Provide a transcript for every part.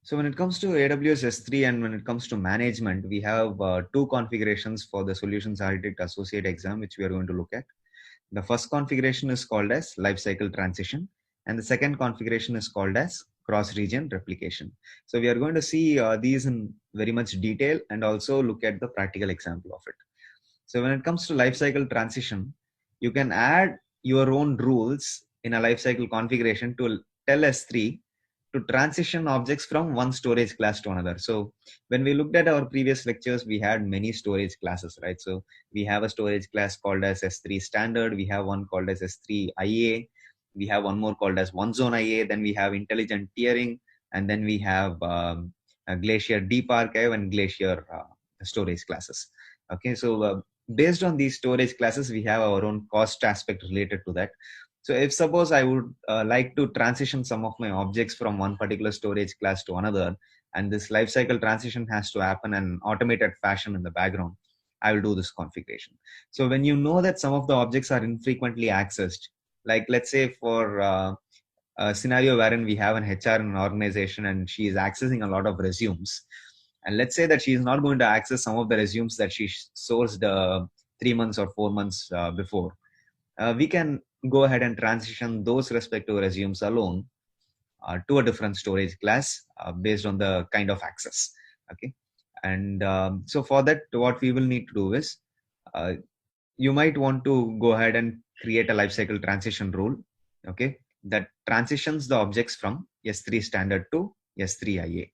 So when it comes to AWS S3 and when it comes to management, we have two configurations for the Solutions Architect Associate exam, which we are going to look at. The first configuration is called as lifecycle transition, and the second configuration is called as cross-region replication. So we are going to see these in very much detail and also look at the practical example of it. So when it comes to lifecycle transition, you can add your own rules in a lifecycle configuration to tell S3 to transition objects from one storage class to another. So when we looked at our previous lectures, we had many storage classes, right? So we have a storage class called as S3 standard. We have one called as S3 IA. We have one more called as one zone IA. Then we have intelligent tiering. And then we have a Glacier Deep Archive and Glacier storage classes. Okay, so based on these storage classes, we have our own cost aspect related to that. So if suppose I would like to transition some of my objects from one particular storage class to another, and this lifecycle transition has to happen in an automated fashion in the background, I will do this configuration. So when you know that some of the objects are infrequently accessed, like let's say for a scenario wherein we have an HR in an organization and she is accessing a lot of resumes, and let's say that she is not going to access some of the resumes that she sourced 3 months or 4 months before, we can go ahead and transition those respective resumes alone to a different storage class based on the kind of access. Okay, and so for that, what we will need to do is uh, you might want to go ahead and create a lifecycle transition rule, okay, that transitions the objects from S3 standard to S3 IA.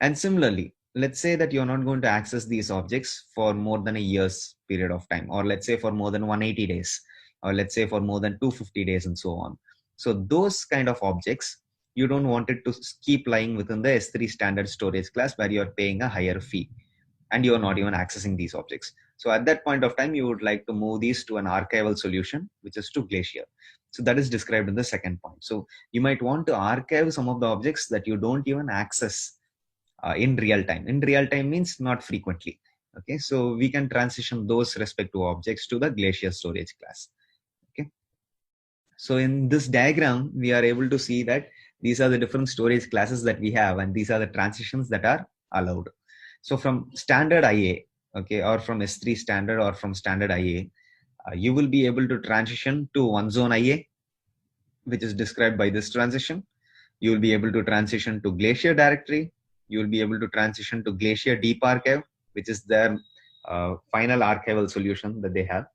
And similarly, let's say that you're not going to access these objects for more than a year's period of time, or let's say for more than 180 days, or let's say for more than 250 days and so on. So those kind of objects, you don't want it to keep lying within the S3 standard storage class where you're paying a higher fee and you're not even accessing these objects. So at that point of time, you would like to move these to an archival solution, which is to Glacier. So that is described in the second point. So you might want to archive some of the objects that you don't even access in real time. In real time means not frequently. Okay, so we can transition those respective objects to the Glacier storage class. Okay, so in this diagram, we are able to see that these are the different storage classes that we have, and these are the transitions that are allowed. So from standard IA, okay, or from S3 standard or from standard IA, you will be able to transition to one zone IA, which is described by this transition. You will be able to transition to Glacier directory. You will be able to transition to Glacier Deep Archive, which is their final archival solution that they have.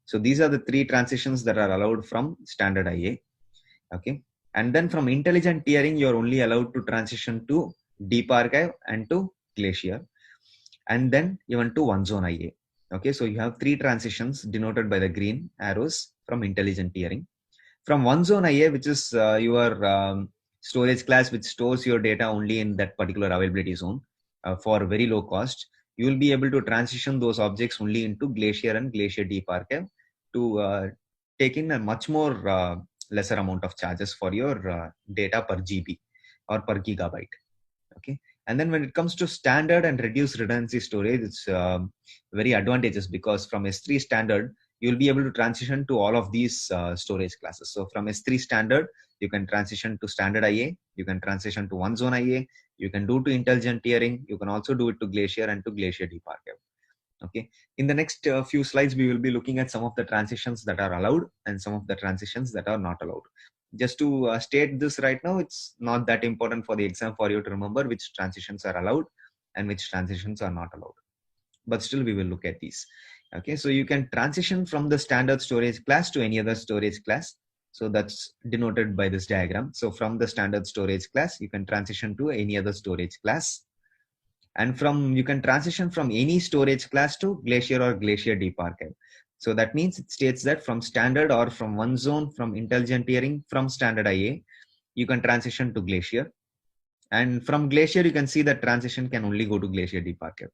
So these are the three transitions that are allowed from standard IA. Okay, and then from intelligent tiering, you're only allowed to transition to Deep Archive and to Glacier, and then even to one zone IA. Okay, so you have three transitions denoted by the green arrows from intelligent tiering. From one zone IA, which is your storage class which stores your data only in that particular availability zone for very low cost, you will be able to transition those objects only into Glacier and Glacier Deep Archive to take in a much more lesser amount of charges for your data per GB or per gigabyte. Okay, and then when it comes to standard and reduced redundancy storage, it's very advantageous because from S3 standard, you'll be able to transition to all of these storage classes. So from S3 standard, you can transition to standard IA, you can transition to one zone IA, you can do to intelligent tiering, you can also do it to Glacier and to Glacier Deep Archive. Okay, in the next few slides, we will be looking at some of the transitions that are allowed and some of the transitions that are not allowed. Just to state this right now, it's not that important for the exam for you to remember which transitions are allowed and which transitions are not allowed. But still, we will look at these. Okay, so you can transition from the standard storage class to any other storage class. So that's denoted by this diagram. So from the standard storage class, you can transition to any other storage class. And from you can transition from any storage class to Glacier or Glacier Deep Archive. So that means it states that from standard or from one zone, from intelligent tiering, from standard IA, you can transition to Glacier. And from Glacier, you can see that transition can only go to Glacier Deep Archive.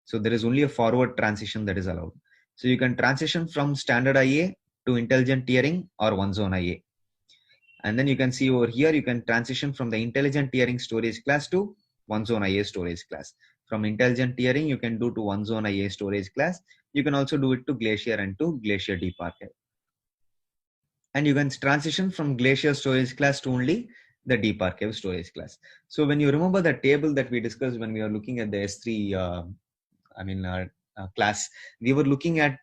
So there is only a forward transition that is allowed. So you can transition from standard IA to intelligent tiering or one zone IA. And then you can see over here, you can transition from the intelligent tiering storage class to one zone IA storage class. From intelligent tiering, you can do to one zone IA storage class. You can also do it to Glacier and to Glacier Deep Archive. And you can transition from Glacier storage class to only the deep archive storage class. So when you remember the table that we discussed when we were looking at the S3, class, we were looking at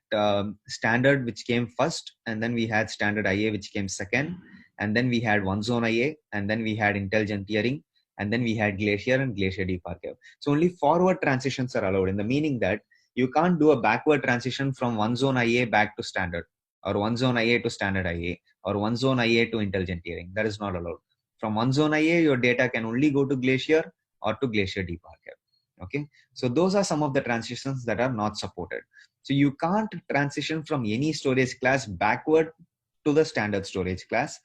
standard, which came first, and then we had standard IA, which came second, and then we had one zone IA, and then we had intelligent tiering, and then we had glacier and glacier deep archive. So only forward transitions are allowed, in the meaning that you can't do a backward transition from one zone IA back to standard, or one zone IA to standard IA, or one zone IA to intelligent tiering. That is not allowed. From one zone IA, your data can only go to glacier or to glacier deep archive. Okay, so those are some of the transitions that are not supported. So you can't transition from any storage class backward to the standard storage class.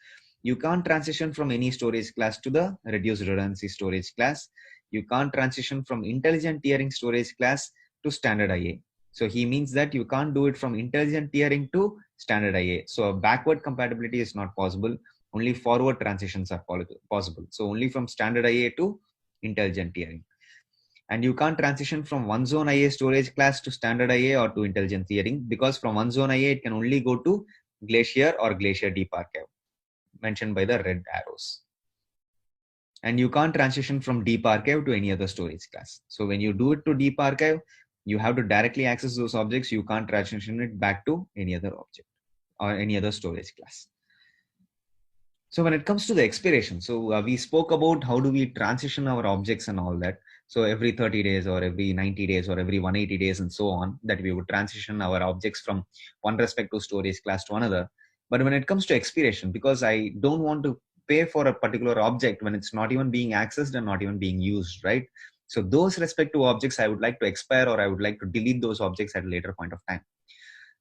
You can't transition from any storage class to the reduced redundancy storage class. You can't transition from intelligent tiering storage class to standard IA. So he means that you can't do it from intelligent tiering to standard IA. So backward compatibility is not possible. Only forward transitions are possible. So only from standard IA to intelligent tiering. And you can't transition from one zone IA storage class to standard IA or to intelligent tiering, because from one zone IA, it can only go to glacier or glacier deep archive, mentioned by the red arrows. And you can't transition from deep archive to any other storage class. So when you do it to deep archive, you have to directly access those objects. You can't transition it back to any other object or any other storage class. So when it comes to the expiration, so we spoke about how do we transition our objects and all that. So every 30 days or every 90 days or every 180 days and so on, that we would transition our objects from one respective storage class to another. But when it comes to expiration, because I don't want to pay for a particular object when it's not even being accessed and not even being used, right? So those respective objects I would like to expire, or I would like to delete those objects at a later point of time.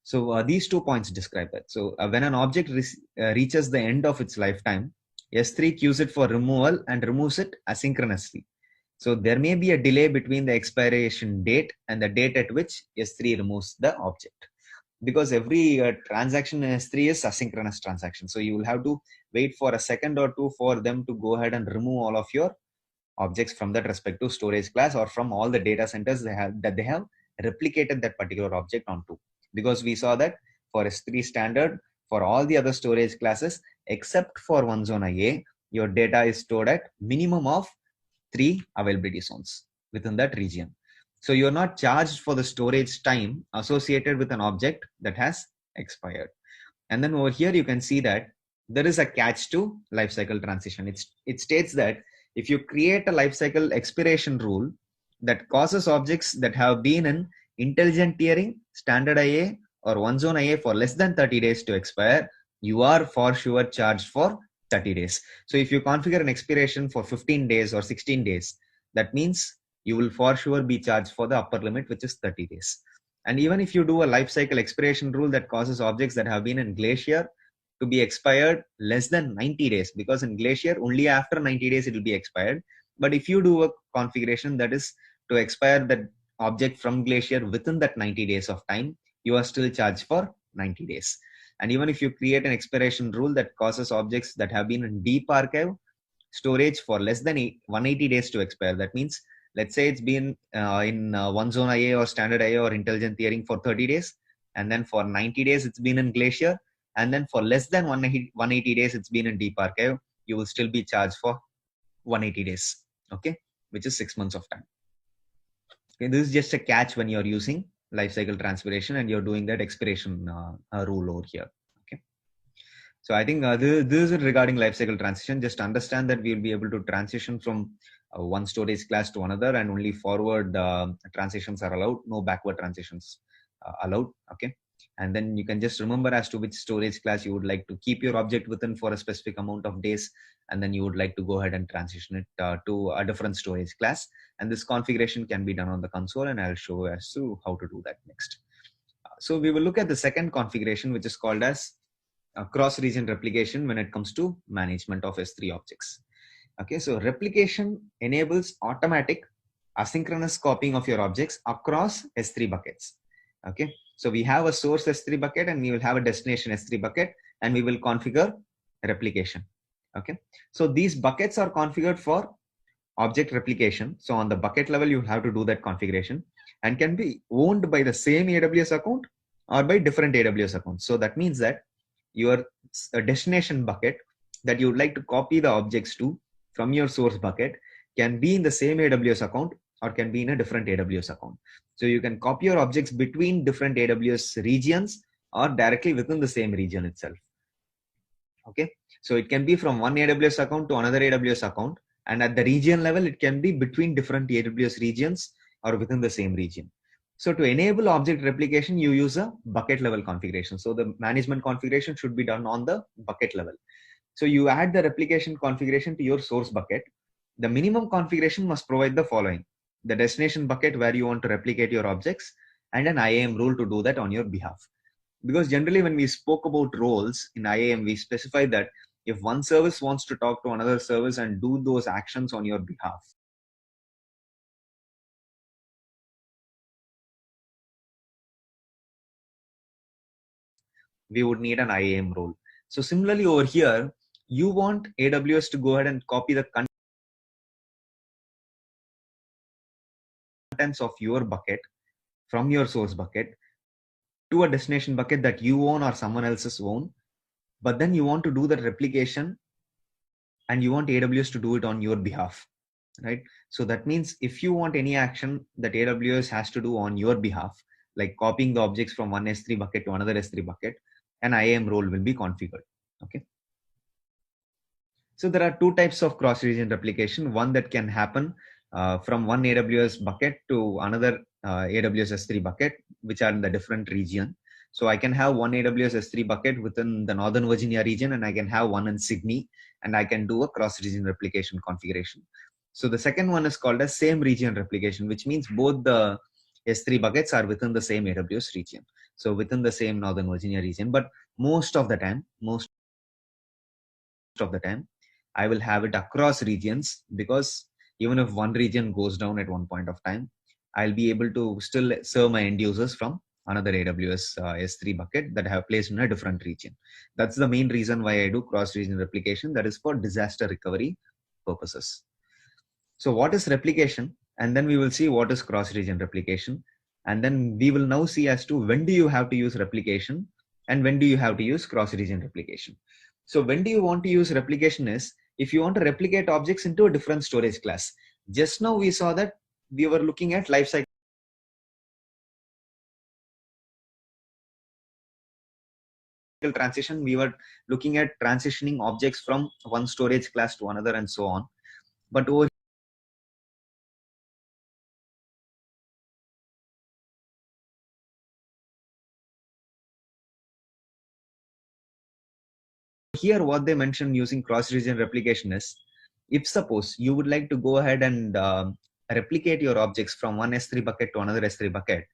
So these 2 points describe that. So when an object reaches the end of its lifetime, S3 queues it for removal and removes it asynchronously. So there may be a delay between the expiration date and the date at which S3 removes the object, because every transaction in S3 is asynchronous transaction. So you will have to wait for a second or two for them to go ahead and remove all of your objects from that respective storage class, or from all the data centers they have replicated that particular object onto. Because we saw that for S3 standard, for all the other storage classes except for one zone IA, your data is stored at minimum of 3 availability zones within that region. So you're not charged for the storage time associated with an object that has expired. And then over here, you can see that there is a catch to lifecycle transition. It states that if you create a lifecycle expiration rule that causes objects that have been in intelligent tiering, standard IA, or one zone IA for less than 30 days to expire, you are for sure charged for 30 days. So if you configure an expiration for 15 days or 16 days, that means you will for sure be charged for the upper limit, which is 30 days. And even if you do a lifecycle expiration rule that causes objects that have been in glacier to be expired less than 90 days, because in glacier only after 90 days it will be expired. But if you do a configuration that is to expire that object from glacier within that 90 days of time, you are still charged for 90 days. And even if you create an expiration rule that causes objects that have been in deep archive storage for less than 180 days to expire, that means let's say it's been in one zone IA or standard IA or intelligent tiering for 30 days, and then for 90 days it's been in glacier, and then for less than 180 days it's been in deep archive, you will still be charged for 180 days, okay, which is 6 months of time. Okay, this is just a catch when you're using lifecycle transpiration and you're doing that expiration rule over here. Okay, so I think this is regarding lifecycle transition. Just understand that we'll be able to transition from one storage class to another, and only forward transitions are allowed, no backward transitions allowed. Okay, and then you can just remember as to which storage class you would like to keep your object within for a specific amount of days, and then you would like to go ahead and transition it to a different storage class. And this configuration can be done on the console, and I'll show as to how to do that next. So we will look at the second configuration, which is called as cross-region replication when it comes to management of S3 objects. Okay, so replication enables automatic asynchronous copying of your objects across S3 buckets. Okay, so we have a source S3 bucket and we will have a destination S3 bucket, and we will configure replication. Okay, so these buckets are configured for object replication. So on the bucket level, you have to do that configuration, and can be owned by the same AWS account or by different AWS accounts. So that means that your destination bucket that you would like to copy the objects to from your source bucket can be in the same AWS account or can be in a different AWS account. So you can copy your objects between different AWS regions or directly within the same region itself. Okay, so it can be from one AWS account to another AWS account, and at the region level it can be between different AWS regions or within the same region. So to enable object replication, you use a bucket level configuration. So the management configuration should be done on the bucket level. So you add the replication configuration to your source bucket. The minimum configuration must provide the following: the destination bucket where you want to replicate your objects, and an IAM rule to do that on your behalf. Because generally when we spoke about roles in IAM, we specify that if one service wants to talk to another service and do those actions on your behalf, we would need an IAM role. So similarly over here, you want AWS to go ahead and copy the contents of your bucket from your source bucket to a destination bucket that you own or someone else's own, but then you want to do the replication and you want AWS to do it on your behalf, right? So that means if you want any action that AWS has to do on your behalf, like copying the objects from one S3 bucket to another S3 bucket, an IAM role will be configured. Okay. So there are two types of cross-region replication. One that can happen from one AWS bucket to another AWS S3 bucket, which are in the different region. So I can have one AWS S3 bucket within the Northern Virginia region, and I can have one in Sydney, and I can do a cross-region replication configuration. So the second one is called as same region replication, which means both the S3 buckets are within the same AWS region. So within the same Northern Virginia region, but most of the time, I will have it across regions, because even if one region goes down at one point of time, I'll be able to still serve my end users from another AWS S3 bucket that I have placed in a different region. That's the main reason why I do cross-region replication. That is for disaster recovery purposes. So what is replication? And then we will see what is cross-region replication. And then we will now see as to when do you have to use replication and when do you have to use cross-region replication. So when do you want to use replication is if you want to replicate objects into a different storage class. Just now we saw that we were looking at lifecycle transition. We were looking at transitioning objects from one storage class to another and so on. But over here, what they mentioned using cross-region replication is, if suppose you would like to go ahead and replicate your objects from one S3 bucket to another S3 bucket,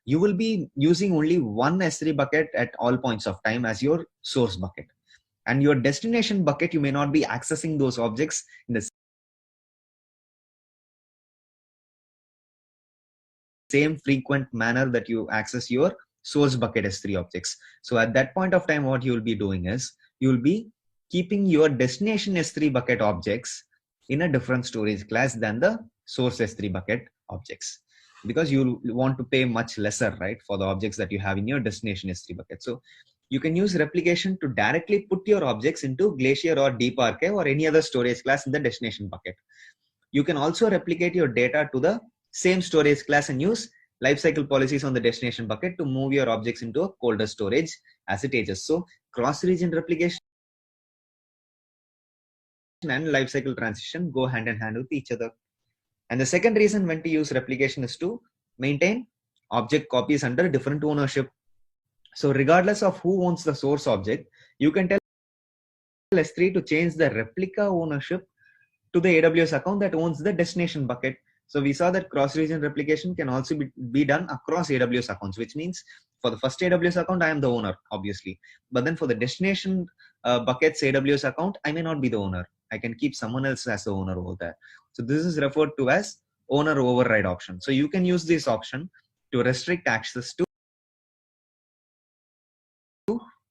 you will be using only one S3 bucket at all points of time as your source bucket. And your destination bucket, you may not be accessing those objects in the same frequent manner that you access your source bucket S3 objects. So at that point of time, what you will be doing is you will be keeping your destination S3 bucket objects in a different storage class than the source S3 bucket objects, because you want to pay much lesser, right, for the objects that you have in your destination S3 bucket. So you can use replication to directly put your objects into Glacier or Deep Archive or any other storage class in the destination bucket. You can also replicate your data to the same storage class and use lifecycle policies on the destination bucket to move your objects into a colder storage as it ages. So cross-region replication and lifecycle transition go hand in hand with each other. And the second reason when to use replication is to maintain object copies under different ownership. So regardless of who owns the source object, you can tell S3 to change the replica ownership to the AWS account that owns the destination bucket. So we saw that cross-region replication can also be done across AWS accounts, which means for the first AWS account, I am the owner, obviously. But then for the destination buckets AWS account, I may not be the owner. I can keep someone else as the owner over there. So this is referred to as owner override option. So you can use this option to restrict access to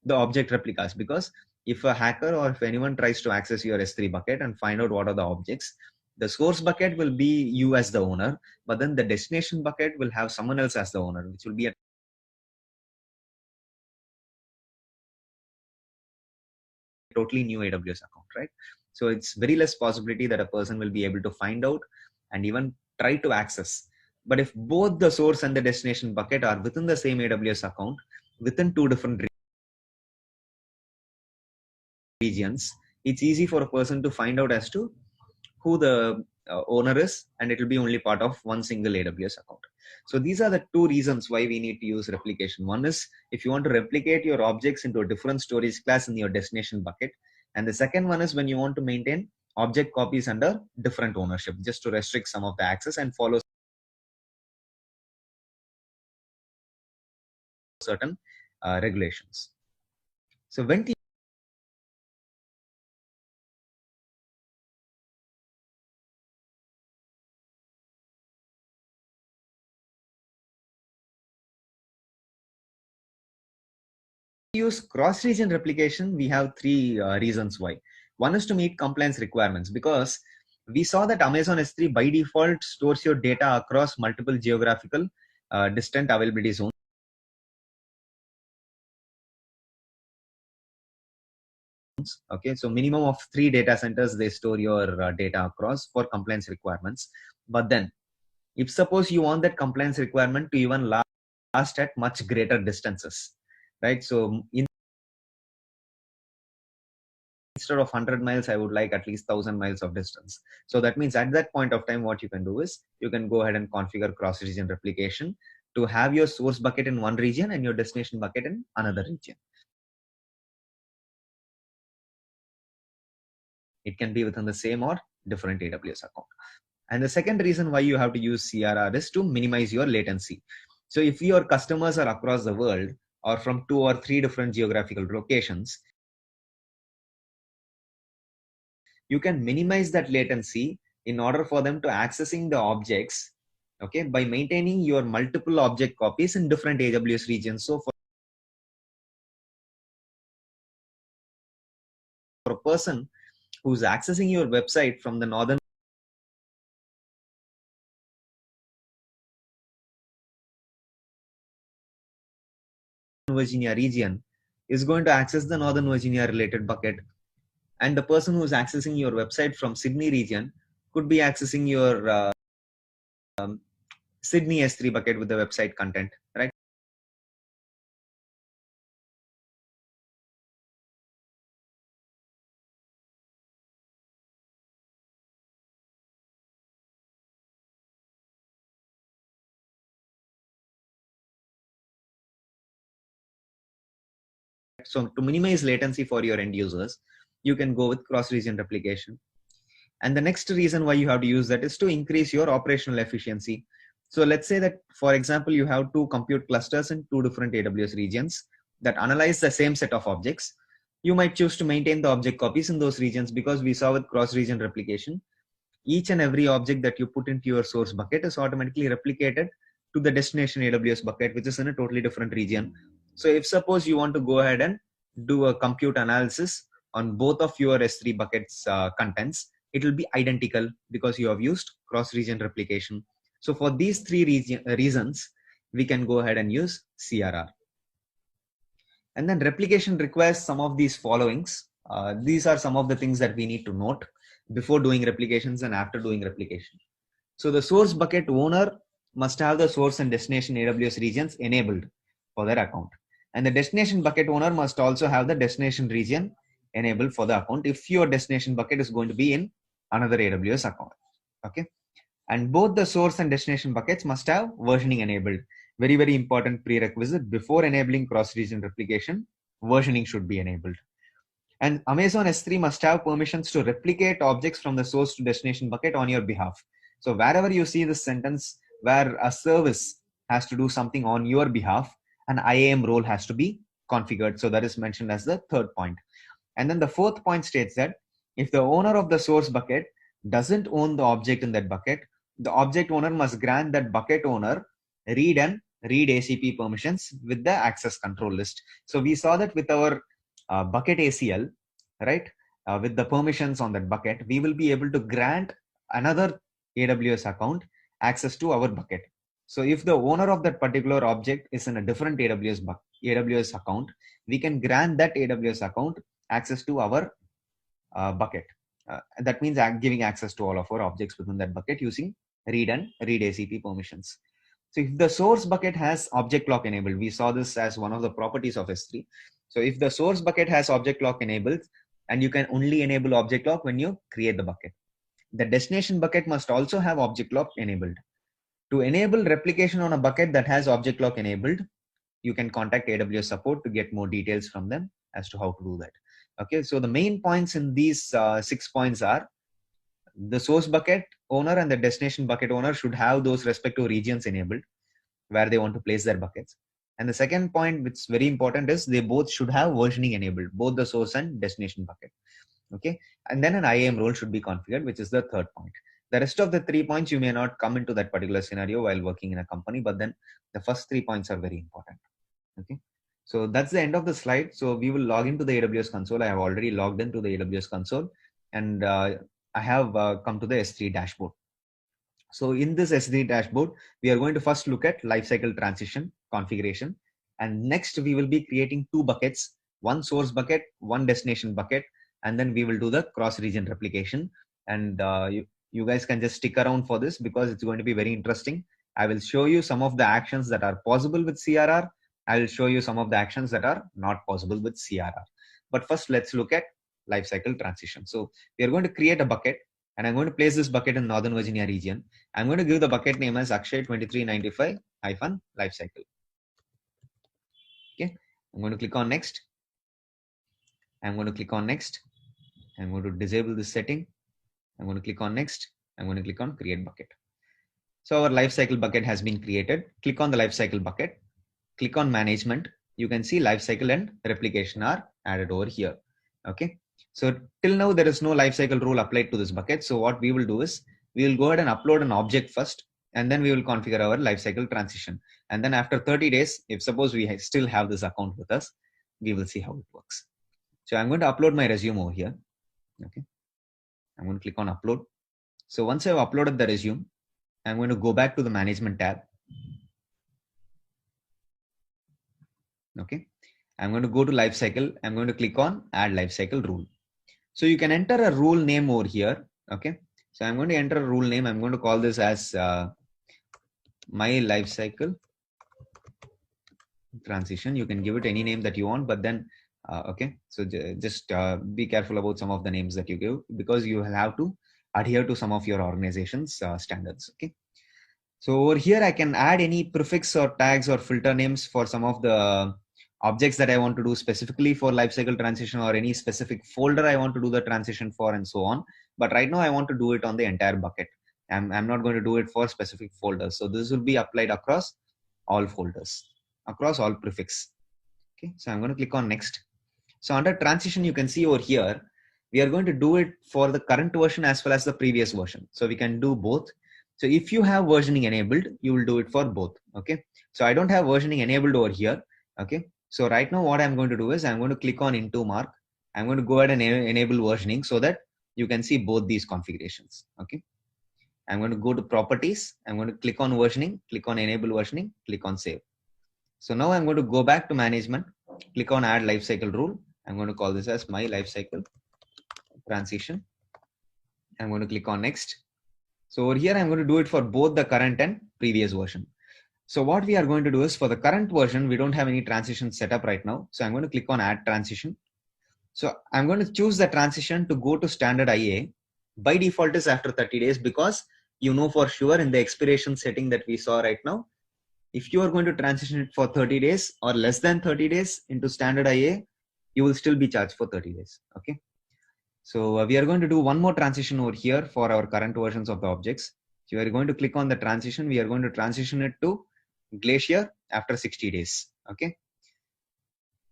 the object replicas, because if a hacker or if anyone tries to access your S3 bucket and find out what are the objects, the source bucket will be you as the owner, but then the destination bucket will have someone else as the owner, which will be a totally new AWS account, right? So it's very less possibility that a person will be able to find out and even try to access. But if both the source and the destination bucket are within the same AWS account, within two different regions, it's easy for a person to find out as to who the owner is, and it will be only part of one single AWS account. So these are the two reasons why we need to use replication. One is if you want to replicate your objects into a different storage class in your destination bucket. And the second one is when you want to maintain object copies under different ownership, just to restrict some of the access and follow certain regulations. So when use cross-region replication, we have three reasons why. One is to meet compliance requirements, because we saw that Amazon S3 by default stores your data across multiple geographical distant availability zones. Okay, so minimum of 3 data centers they store your data across for compliance requirements. But then, if suppose you want that compliance requirement to even last at much greater distances, right? So instead of 100 miles, I would like at least 1000 miles of distance. So that means at that point of time, what you can do is you can go ahead and configure cross-region replication to have your source bucket in one region and your destination bucket in another region. It can be within the same or different AWS account. And the second reason why you have to use CRR is to minimize your latency. So if your customers are across the world or from 2 or 3 different geographical locations, you can minimize that latency in order for them to accessing the objects, okay, by maintaining your multiple object copies in different AWS regions. So for a person who's accessing your website from the northern Virginia region is going to access the Northern Virginia related bucket, and the person who's accessing your website from Sydney region could be accessing your Sydney S3 bucket with the website content, right? So to minimize latency for your end users, you can go with cross-region replication. And the next reason why you have to use that is to increase your operational efficiency. So let's say that, for example, you have two compute clusters in two different AWS regions that analyze the same set of objects. You might choose to maintain the object copies in those regions, because we saw with cross-region replication, each and every object that you put into your source bucket is automatically replicated to the destination AWS bucket, which is in a totally different region. So if suppose you want to go ahead and do a compute analysis on both of your S3 buckets contents, it will be identical because you have used cross-region replication. So for these three reasons, we can go ahead and use CRR. And then replication requires some of these followings. These are some of the things that we need to note before doing replications and after doing replication. So the source bucket owner must have the source and destination AWS regions enabled for their account. And the destination bucket owner must also have the destination region enabled for the account if your destination bucket is going to be in another AWS account. Okay. And both the source and destination buckets must have versioning enabled. Very, very important prerequisite. Before enabling cross-region replication, versioning should be enabled. And Amazon S3 must have permissions to replicate objects from the source to destination bucket on your behalf. So wherever you see this sentence where a service has to do something on your behalf, an IAM role has to be configured. So that is mentioned as the third point. And then the fourth point states that if the owner of the source bucket doesn't own the object in that bucket, the object owner must grant that bucket owner read and read ACP permissions with the access control list. So we saw that with our bucket ACL, right? With the permissions on that bucket, we will be able to grant another AWS account access to our bucket. So if the owner of that particular object is in a different AWS account, we can grant that AWS account access to our bucket. That means giving access to all of our objects within that bucket using read and read ACP permissions. So if the source bucket has object lock enabled, we saw this as one of the properties of S3. So if the source bucket has object lock enabled, and you can only enable object lock when you create the bucket. The destination bucket must also have object lock enabled. To enable replication on a bucket that has object lock enabled, you can contact AWS support to get more details from them as to how to do that. Okay, so the main points in these 6 points are the source bucket owner and the destination bucket owner should have those respective regions enabled where they want to place their buckets. And the second point, which is very important, is they both should have versioning enabled, both the source and destination bucket. Okay, and then an IAM role should be configured, which is the third point. The rest of the 3 points, you may not come into that particular scenario while working in a company, but then the first 3 points are very important. Okay, so that's the end of the slide. So we will log into the AWS console. I have already logged into the AWS console, and I have come to the S3 dashboard. So in this S3 dashboard, we are going to first look at lifecycle transition configuration, and next we will be creating 2 buckets, one source bucket, one destination bucket, and then we will do the cross-region replication. And you guys can just stick around for this because it's going to be very interesting. I will show you some of the actions that are possible with CRR. I will show you some of the actions that are not possible with CRR. But first, let's look at lifecycle transition. So we are going to create a bucket, and I'm going to place this bucket in Northern Virginia region. I'm going to give the bucket name as Akshay 2395-lifecycle. Okay, I'm going to click on next. I'm going to click on next. I'm going to disable this setting. I'm going to click on next. I'm going to click on create bucket. So our lifecycle bucket has been created. Click on the lifecycle bucket. Click on management. You can see lifecycle and replication are added over here. Okay. So till now there is no lifecycle rule applied to this bucket. So what we will do is we will go ahead and upload an object first, and then we will configure our lifecycle transition. And then after 30 days, if suppose we still have this account with us, we will see how it works. So I'm going to upload my resume over here. Okay. I'm going to click on upload. So once I've uploaded the resume, I'm going to go back to the management tab. Okay. I'm going to go to lifecycle. I'm going to click on add lifecycle rule. So you can enter a rule name over here. Okay. So I'm going to enter a rule name. I'm going to call this as my lifecycle transition. You can give it any name that you want, but then okay. So just be careful about some of the names that you give, because you will have to adhere to some of your organization's standards. Okay. So over here, I can add any prefix or tags or filter names for some of the objects that I want to do specifically for lifecycle transition, or any specific folder I want to do the transition for, and so on. But right now I want to do it on the entire bucket. I'm not going to do it for specific folders. So this will be applied across all folders, across all prefix. Okay. So I'm going to click on next. So under transition, you can see over here, we are going to do it for the current version as well as the previous version. So we can do both. So if you have versioning enabled, you will do it for both. Okay. So I don't have versioning enabled over here. Okay. So right now what I'm going to do is I'm going to click on into mark. I'm going to go ahead and enable versioning so that you can see both these configurations. Okay. I'm going to go to properties. I'm going to click on versioning, click on enable versioning, click on save. So now I'm going to go back to management, click on add lifecycle rule. I'm going to call this as my lifecycle transition. I'm going to click on next. So over here, I'm going to do it for both the current and previous version. So what we are going to do is for the current version, we don't have any transition set up right now. So I'm going to click on add transition. So I'm going to choose the transition to go to standard IA. By default is after 30 days, because you know for sure in the expiration setting that we saw right now, if you are going to transition it for 30 days or less than 30 days into standard IA, you will still be charged for 30 days. Okay. So we are going to do one more transition over here for our current versions of the objects. So we are going to click on the transition. We are going to transition it to Glacier after 60 days. Okay.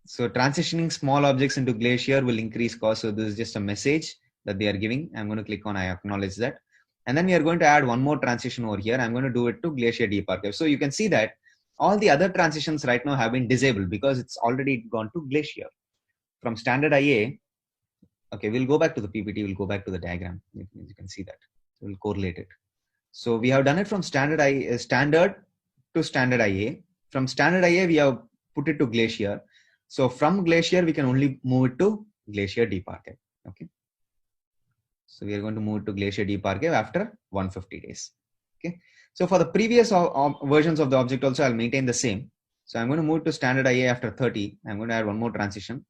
So transitioning small objects into Glacier will increase cost. So this is just a message that they are giving. I'm going to click on I acknowledge that. And then we are going to add one more transition over here. I'm going to do it to Glacier Deep Archive. So you can see that all the other transitions right now have been disabled because it's already gone to Glacier. From standard IA, okay, we'll go back to the PPT. We'll go back to the diagram. You can see that. We'll correlate it. So we have done it from standard to standard IA. From standard IA, we have put it to Glacier. So from Glacier, we can only move it to Glacier Deep Archive. Okay. So we are going to move to Glacier Deep Archive after 150 days. Okay. So for the previous versions of the object also, I'll maintain the same. So I'm going to move to standard IA after 30. I'm going to add one more transition.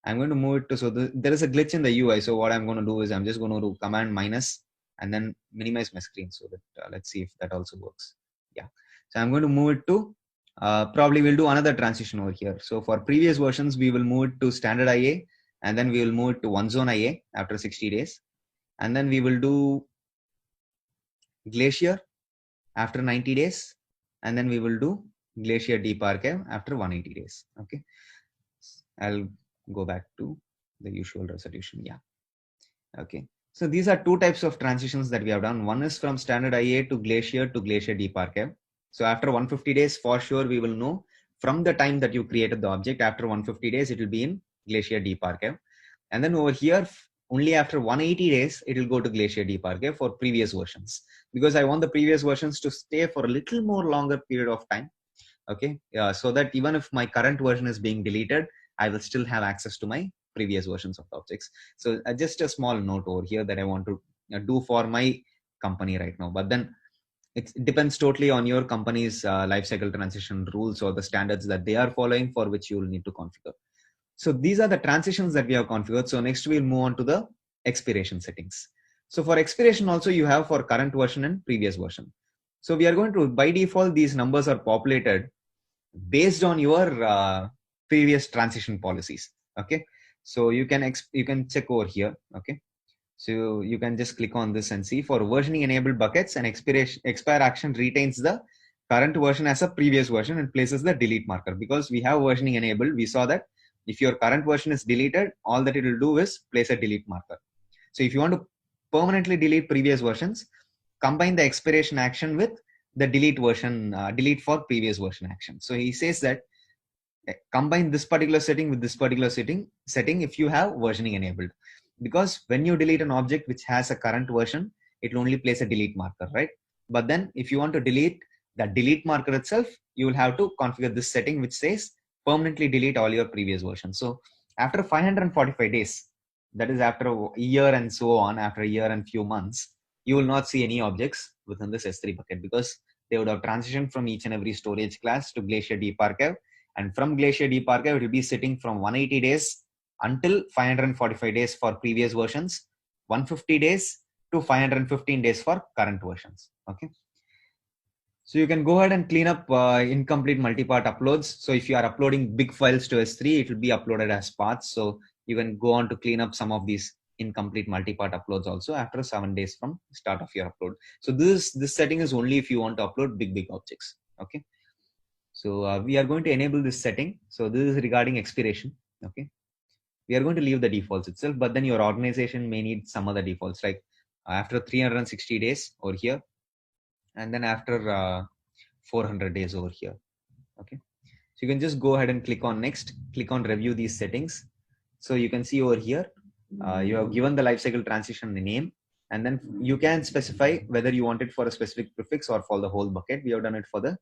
I'm going to move it to, so there is a glitch in the UI. So what I'm going to do is I'm just going to do command minus and then minimize my screen so that let's see if that also works. Yeah. So I'm going to move it to, probably we'll do another transition over here. So for previous versions, we will move it to standard IA and then we will move it to one zone IA after 60 days. And then we will do Glacier after 90 days. And then we will do Glacier Deep Archive after 180 days. Okay. I'll go back to the usual resolution. Yeah. Okay. So these are two types of transitions that we have done. One is from standard IA to Glacier Deep Archive. So after 150 days, for sure, we will know from the time that you created the object, after 150 days, it will be in Glacier Deep Archive. And then over here, only after 180 days, it will go to Glacier Deep Archive for previous versions, because I want the previous versions to stay for a little more longer period of time. Okay. So that even if my current version is being deleted, I will still have access to my previous versions of the objects. So just a small note over here that I want to do for my company right now. But then it depends totally on your company's lifecycle transition rules or the standards that they are following, for which you will need to configure. So these are the transitions that we have configured. So next we'll move on to the expiration settings. So for expiration also you have for current version and previous version. So we are going to, by default, these numbers are populated based on your previous transition policies. Okay. So you can check over here. Okay. So you can just click on this and see for versioning enabled buckets, and expire action retains the current version as a previous version and places the delete marker. Because we have versioning enabled, we saw that if your current version is deleted, all that it will do is place a delete marker. So if you want to permanently delete previous versions, combine the expiration action with the delete version, delete for previous version action. So he says that combine this particular setting with this particular setting if you have versioning enabled, because when you delete an object which has a current version, it will only place a delete marker, right? But then if you want to delete that delete marker itself, you will have to configure this setting which says permanently delete all your previous versions. So after 545 days, that is after a year and so on, after a year and few months, you will not see any objects within this S3 bucket, because they would have transitioned from each and every storage class to Glacier Deep Archive. And from Glacier Deep Archive, it will be sitting from 180 days until 545 days for previous versions, 150 days to 515 days for current versions. Okay. So you can go ahead and clean up incomplete multi-part uploads. So if you are uploading big files to S3, it will be uploaded as paths. So you can go on to clean up some of these incomplete multi-part uploads also after 7 days from start of your upload. So this setting is only if you want to upload big objects. Okay. So we are going to enable this setting. So this is regarding expiration. Okay. We are going to leave the defaults itself, but then your organization may need some other defaults, like after 360 days over here, and then after 400 days over here. Okay. So you can just go ahead and click on next, click on review these settings. So you can see over here, you have given the lifecycle transition the name, and then you can specify whether you want it for a specific prefix or for the whole bucket. We have done it for the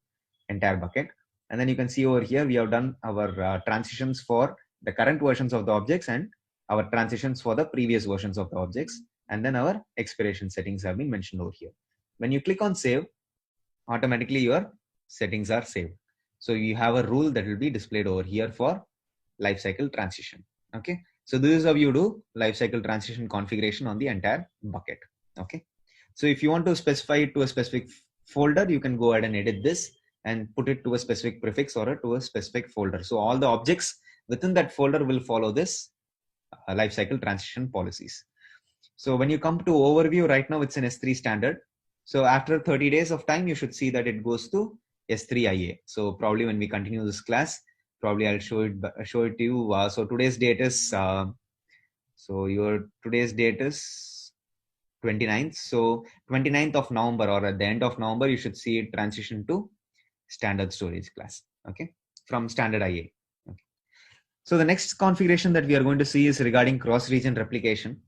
entire bucket. And then you can see over here, we have done our transitions for the current versions of the objects and our transitions for the previous versions of the objects. And then our expiration settings have been mentioned over here. When you click on save, automatically your settings are saved. So you have a rule that will be displayed over here for lifecycle transition. Okay. So this is how you do lifecycle transition configuration on the entire bucket. Okay. So if you want to specify it to a specific folder, you can go ahead and edit this and put it to a specific prefix or to a specific folder. So all the objects within that folder will follow this lifecycle transition policies. So when you come to overview right now, it's an S3 standard. So after 30 days of time, you should see that it goes to S3 IA. So probably when we continue this class, probably I'll show it to you. So today's date is, today's date is 29th. So 29th of November or at the end of November, you should see it transition to standard storage class. Okay. From standard IA. Okay. So the next configuration that we are going to see is regarding cross-region replication.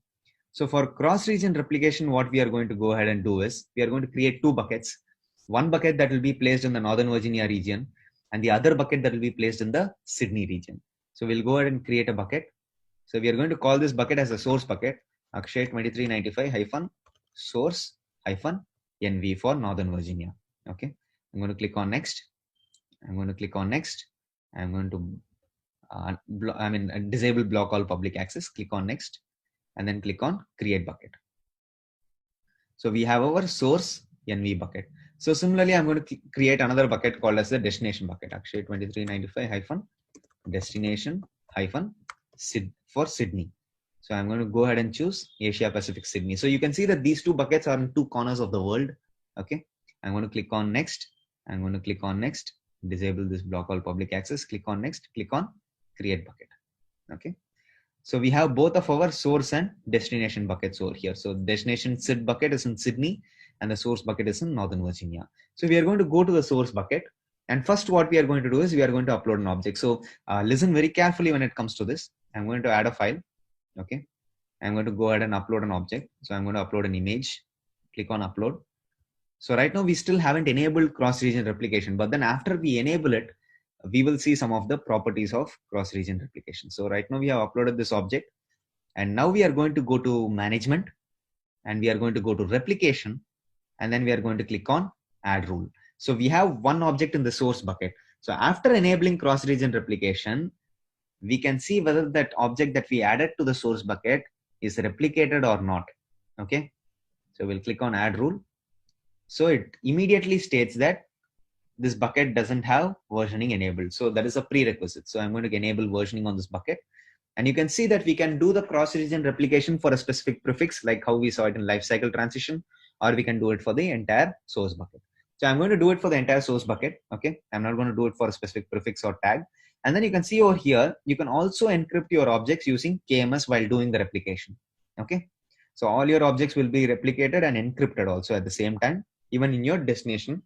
So for cross-region replication, what we are going to go ahead and do is we are going to create two buckets. One bucket that will be placed in the Northern Virginia region and the other bucket that will be placed in the Sydney region. So we'll go ahead and create a bucket. So we are going to call this bucket as a source bucket. Akshay 2395 hyphen source hyphen NV for Northern Virginia. Okay. I'm going to click on next. I'm going to click on next. I'm going to disable block all public access. Click on next and then click on create bucket. So we have our source NV bucket. So similarly, I'm going to create another bucket called as the destination bucket. Akshay 2395 hyphen destination hyphen for Sydney. So I'm going to go ahead and choose Asia Pacific Sydney. So you can see that these two buckets are in two corners of the world. Okay. I'm going to click on next. I'm going to click on next. Disable this block all public access. Click on next. Click on create bucket. Okay. So we have both of our source and destination buckets over here. So destination SID bucket is in Sydney and the source bucket is in Northern Virginia. So we are going to go to the source bucket. And first what we are going to do is we are going to upload an object. So listen very carefully when it comes to this. I'm going to add a file. Okay. I'm going to go ahead and upload an object. So I'm going to upload an image. Click on upload. So right now we still haven't enabled cross-region replication, but then after we enable it, we will see some of the properties of cross-region replication. So right now we have uploaded this object and now we are going to go to management and we are going to go to replication and then we are going to click on add rule. So we have one object in the source bucket. So after enabling cross-region replication, we can see whether that object that we added to the source bucket is replicated or not. Okay. So we'll click on add rule. So it immediately states that this bucket doesn't have versioning enabled. So that is a prerequisite. So I'm going to enable versioning on this bucket. And you can see that we can do the cross-region replication for a specific prefix, like how we saw it in lifecycle transition, or we can do it for the entire source bucket. So I'm going to do it for the entire source bucket. Okay. I'm not going to do it for a specific prefix or tag. And then you can see over here, you can also encrypt your objects using KMS while doing the replication. Okay. So all your objects will be replicated and encrypted also at the same time, even in your destination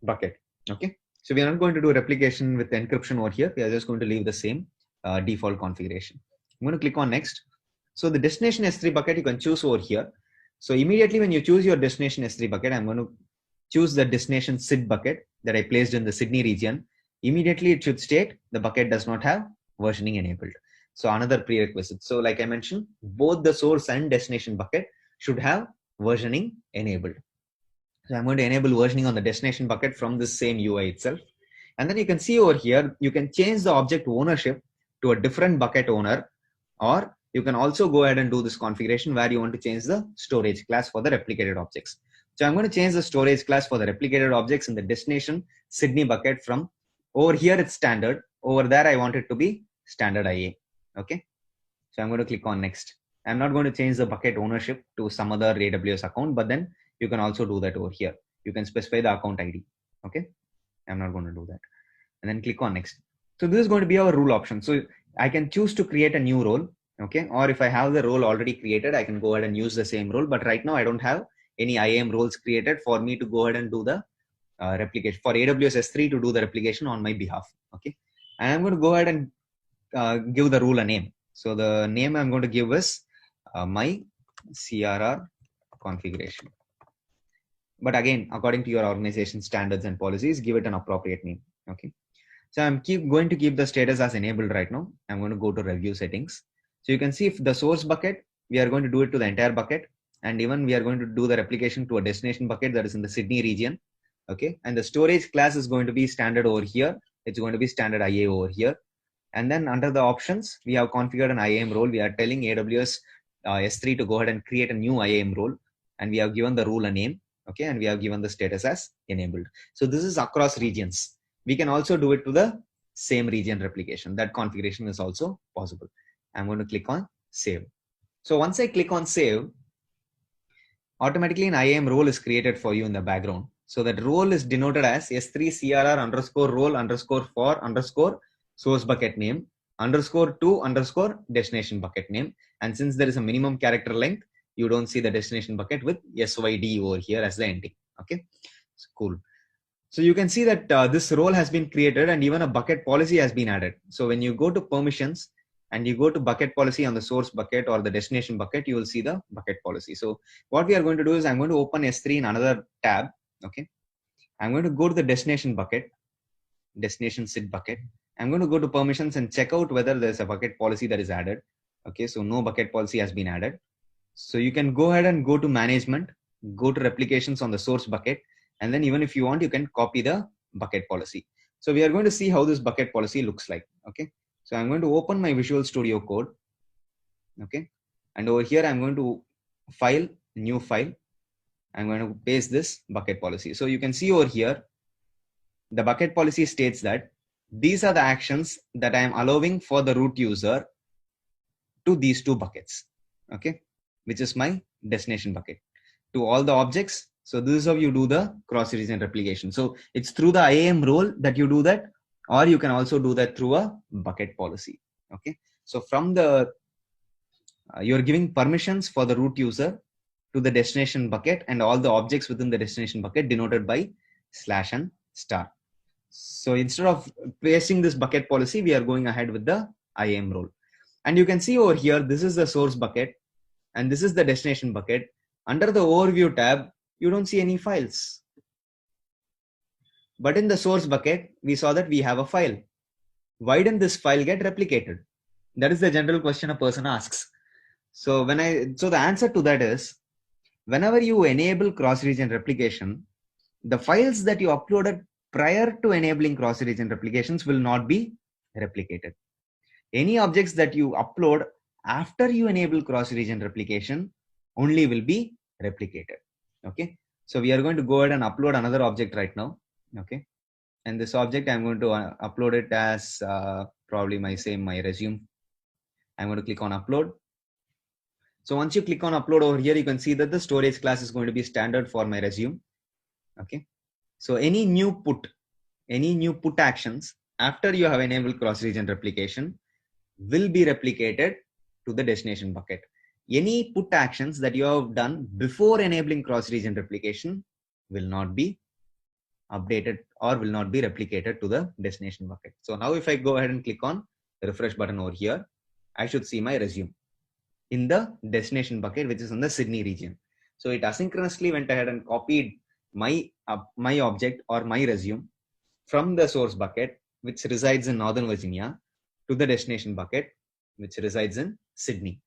bucket. Okay. So we are not going to do replication with encryption over here. We are just going to leave the same default configuration. I'm going to click on next. So the destination S3 bucket, you can choose over here. So immediately when you choose your destination S3 bucket, I'm going to choose the destination SID bucket that I placed in the Sydney region. Immediately it should state the bucket does not have versioning enabled. So another prerequisite. So like I mentioned, both the source and destination bucket should have versioning enabled. So I'm going to enable versioning on the destination bucket from this same UI itself. And then you can see over here, you can change the object ownership to a different bucket owner, or you can also go ahead and do this configuration where you want to change the storage class for the replicated objects. So I'm going to change the storage class for the replicated objects in the destination Sydney bucket from over here it's standard. Over there I want it to be standard IA. Okay. So I'm going to click on next. I'm not going to change the bucket ownership to some other AWS account, but then you can also do that over here. You can specify the account ID. Okay. I'm not going to do that. And then click on next. So this is going to be our role option. So I can choose to create a new role. Okay. Or if I have the role already created, I can go ahead and use the same role. But right now I don't have any IAM roles created for me to go ahead and do the replication for AWS S3 to do the replication on my behalf. Okay. And I'm going to go ahead and give the rule a name. So the name I'm going to give is my CRR configuration. But again, according to your organization standards and policies, give it an appropriate name. Okay. So I'm going to keep the status as enabled right now. I'm going to go to review settings. So you can see if the source bucket, we are going to do it to the entire bucket. And even we are going to do the replication to a destination bucket that is in the Sydney region. Okay. And the storage class is going to be standard over here. It's going to be standard IA over here. And then under the options, we have configured an IAM role. We are telling AWS S3 to go ahead and create a new IAM role. And we have given the rule a name. Okay. And we have given the status as enabled. So this is across regions. We can also do it to the same region replication. That configuration is also possible. I'm going to click on save. So once I click on save, automatically an IAM role is created for you in the background. So that role is denoted as S3 CRR underscore role underscore for underscore source bucket name underscore to underscore destination bucket name. And since there is a minimum character length, you don't see the destination bucket with SYD over here as the ending. Okay, so cool. So you can see that this role has been created and even a bucket policy has been added. So when you go to permissions and you go to bucket policy on the source bucket or the destination bucket, you will see the bucket policy. So what we are going to do is I'm going to open S3 in another tab. Okay. I'm going to go to the destination bucket, destination SID bucket. I'm going to go to permissions and check out whether there's a bucket policy that is added. Okay. So no bucket policy has been added. So you can go ahead and go to management, go to replications on the source bucket, and then even if you want, you can copy the bucket policy. So we are going to see how this bucket policy looks like. Okay. So I'm going to open my Visual Studio Code. Okay. And over here, I'm going to file, new file. I'm going to paste this bucket policy. So you can see over here, the bucket policy states that these are the actions that I am allowing for the root user to these two buckets. Okay. Which is my destination bucket to all the objects. So this is how you do the cross-region replication. So it's through the IAM role that you do that, or you can also do that through a bucket policy. Okay. So from the, you're giving permissions for the root user to the destination bucket and all the objects within the destination bucket denoted by / and star. So instead of pasting this bucket policy, we are going ahead with the IAM role. And you can see over here, this is the source bucket and this is the destination bucket. Under the overview tab, you don't see any files. But in the source bucket, we saw that we have a file. Why didn't this file get replicated? That is the general question a person asks. So the answer to that is, whenever you enable cross-region replication, the files that you uploaded prior to enabling cross-region replications will not be replicated. Any objects that you upload after you enable cross-region replication only will be replicated. Okay. So we are going to go ahead and upload another object right now. Okay. And this object, I'm going to upload it as probably my resume. I'm going to click on upload. So once you click on upload over here, you can see that the storage class is going to be standard for my resume. Okay. So any new put actions after you have enabled cross-region replication will be replicated to the destination bucket. Any put actions that you have done before enabling cross-region replication will not be updated or will not be replicated to the destination bucket. So now if I go ahead and click on the refresh button over here, I should see my resume in the destination bucket, which is in the Sydney region. So it asynchronously went ahead and copied my object or my resume from the source bucket, which resides in Northern Virginia, to the destination bucket, which resides in Sydney.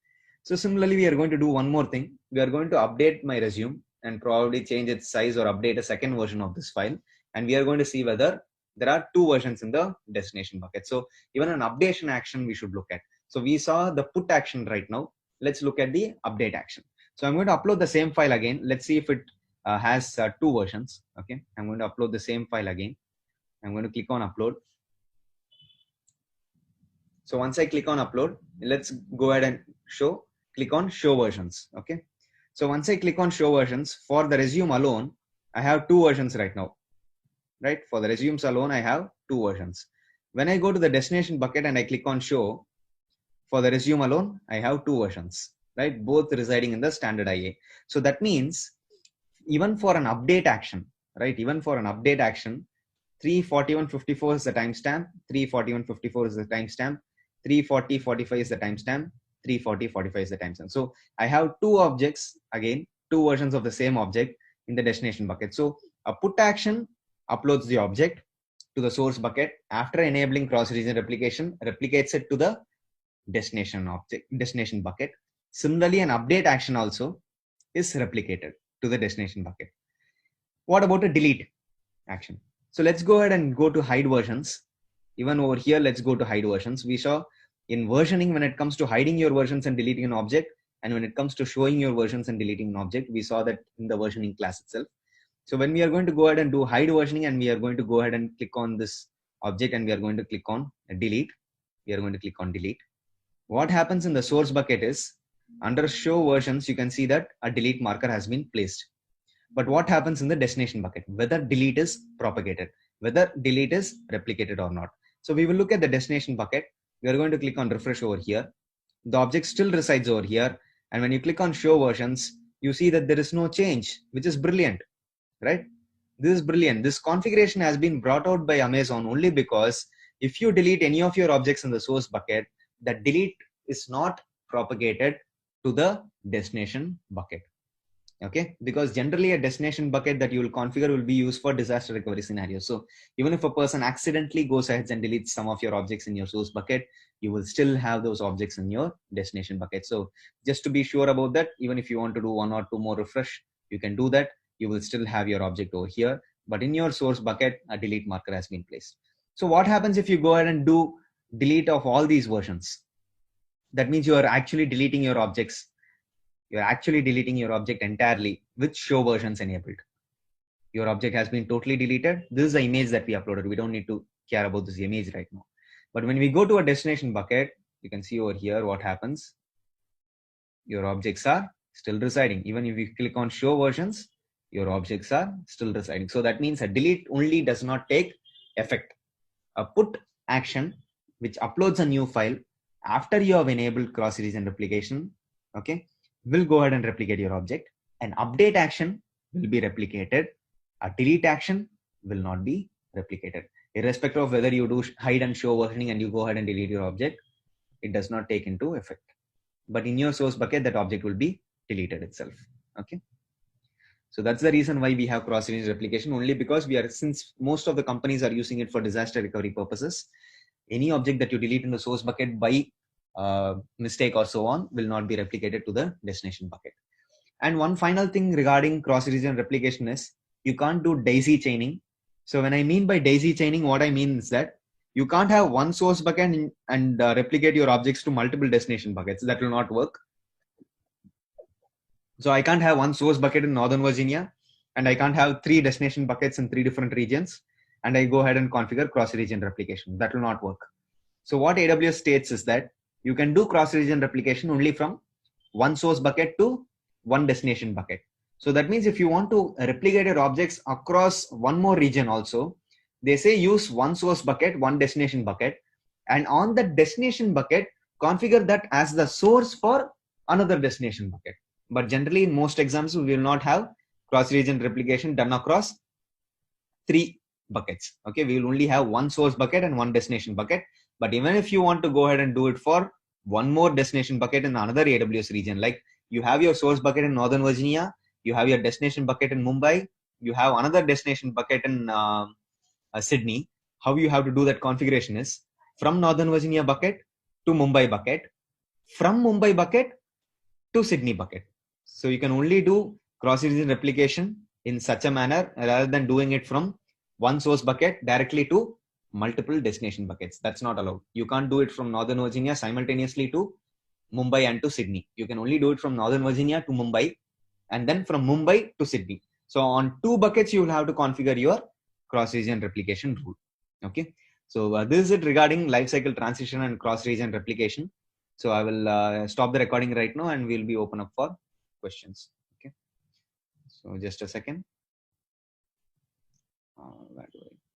So similarly, we are going to do one more thing. We are going to update my resume and probably change its size or update a second version of this file. And we are going to see whether there are two versions in the destination bucket. So even an updation action we should look at. So we saw the put action right now. Let's look at the update action. So I'm going to upload the same file again. Let's see if it has two versions. Okay. I'm going to upload the same file again. I'm going to click on upload. So once I click on upload, let's go ahead and click on show versions. Okay. So once I click on show versions for the resume alone, I have two versions right now, right? For the resumes alone, I have two versions. When I go to the destination bucket and I click on show for the resume alone, I have two versions, right? Both residing in the standard IA. So that means even for an update action, right? Even for an update action, 34154 is the timestamp, 34154 is the timestamp, 34045 is the timestamp, 34045 is the timestamp. So I have two objects, again, two versions of the same object in the destination bucket. So a put action uploads the object to the source bucket. After enabling cross-region replication, replicates it to the destination bucket. Similarly, an update action also is replicated to the destination bucket. What about a delete action? So let's go ahead and go to hide versions. Even over here, let's go to hide versions. We saw in versioning, when it comes to hiding your versions and deleting an object, and when it comes to showing your versions and deleting an object, we saw that in the versioning class itself. So when we are going to go ahead and do hide versioning, and we are going to go ahead and click on this object, and we are going to click on delete. We are going to click on delete. What happens in the source bucket is, under show versions, you can see that a delete marker has been placed. But what happens in the destination bucket? Whether delete is propagated, whether delete is replicated or not. So we will look at the destination bucket. We are going to click on refresh over here. The object still resides over here. And when you click on show versions, you see that there is no change, which is brilliant, right? This is brilliant. This configuration has been brought out by Amazon only because if you delete any of your objects in the source bucket, that delete is not propagated to the destination bucket. Okay, because generally a destination bucket that you will configure will be used for disaster recovery scenarios. So even if a person accidentally goes ahead and deletes some of your objects in your source bucket, you will still have those objects in your destination bucket. So just to be sure about that, even if you want to do one or two more refresh, you can do that. You will still have your object over here, but in your source bucket, a delete marker has been placed. So what happens if you go ahead and do delete of all these versions? That means you are actually deleting your objects. You're actually deleting your object entirely with show versions enabled. Your object has been totally deleted. This is the image that we uploaded. We don't need to care about this image right now. But when we go to a destination bucket, you can see over here what happens. Your objects are still residing. Even if you click on show versions, your objects are still residing. So that means a delete only does not take effect. A put action, which uploads a new file after you have enabled cross-region replication, okay, will go ahead and replicate your object. An update action will be replicated. A delete action will not be replicated. Irrespective of whether you do hide and show versioning and you go ahead and delete your object, it does not take into effect. But in your source bucket, that object will be deleted itself. Okay. So that's the reason why we have cross-region replication, only because since most of the companies are using it for disaster recovery purposes, any object that you delete in the source bucket by mistake or so on will not be replicated to the destination bucket. And one final thing regarding cross-region replication is you can't do daisy chaining. So when I mean by daisy chaining, what I mean is that you can't have one source bucket and replicate your objects to multiple destination buckets. That will not work. So I can't have one source bucket in Northern Virginia, and I can't have 3 destination buckets in 3 different regions, and I go ahead and configure cross-region replication. That will not work. So what AWS states is that you can do cross-region replication only from one source bucket to one destination bucket. So that means if you want to replicate your objects across one more region also, they say use one source bucket, one destination bucket, and on the destination bucket, configure that as the source for another destination bucket. But generally, in most examples, we will not have cross-region replication done across 3 buckets. Okay, we will only have one source bucket and one destination bucket. But even if you want to go ahead and do it for one more destination bucket in another AWS region, like you have your source bucket in Northern Virginia, you have your destination bucket in Mumbai, you have another destination bucket in Sydney, how you have to do that configuration is from Northern Virginia bucket to Mumbai bucket, from Mumbai bucket to Sydney bucket. So you can only do cross-region replication in such a manner rather than doing it from one source bucket directly to multiple destination buckets. That's not allowed. You can't do it from Northern Virginia simultaneously to Mumbai and to Sydney. You can only do it from Northern Virginia to Mumbai and then from Mumbai to Sydney. So on 2 buckets, you will have to configure your cross-region replication rule. Okay. So this is it regarding lifecycle transition and cross-region replication. So I will stop the recording right now and we'll be open up for questions. Okay. So just a second.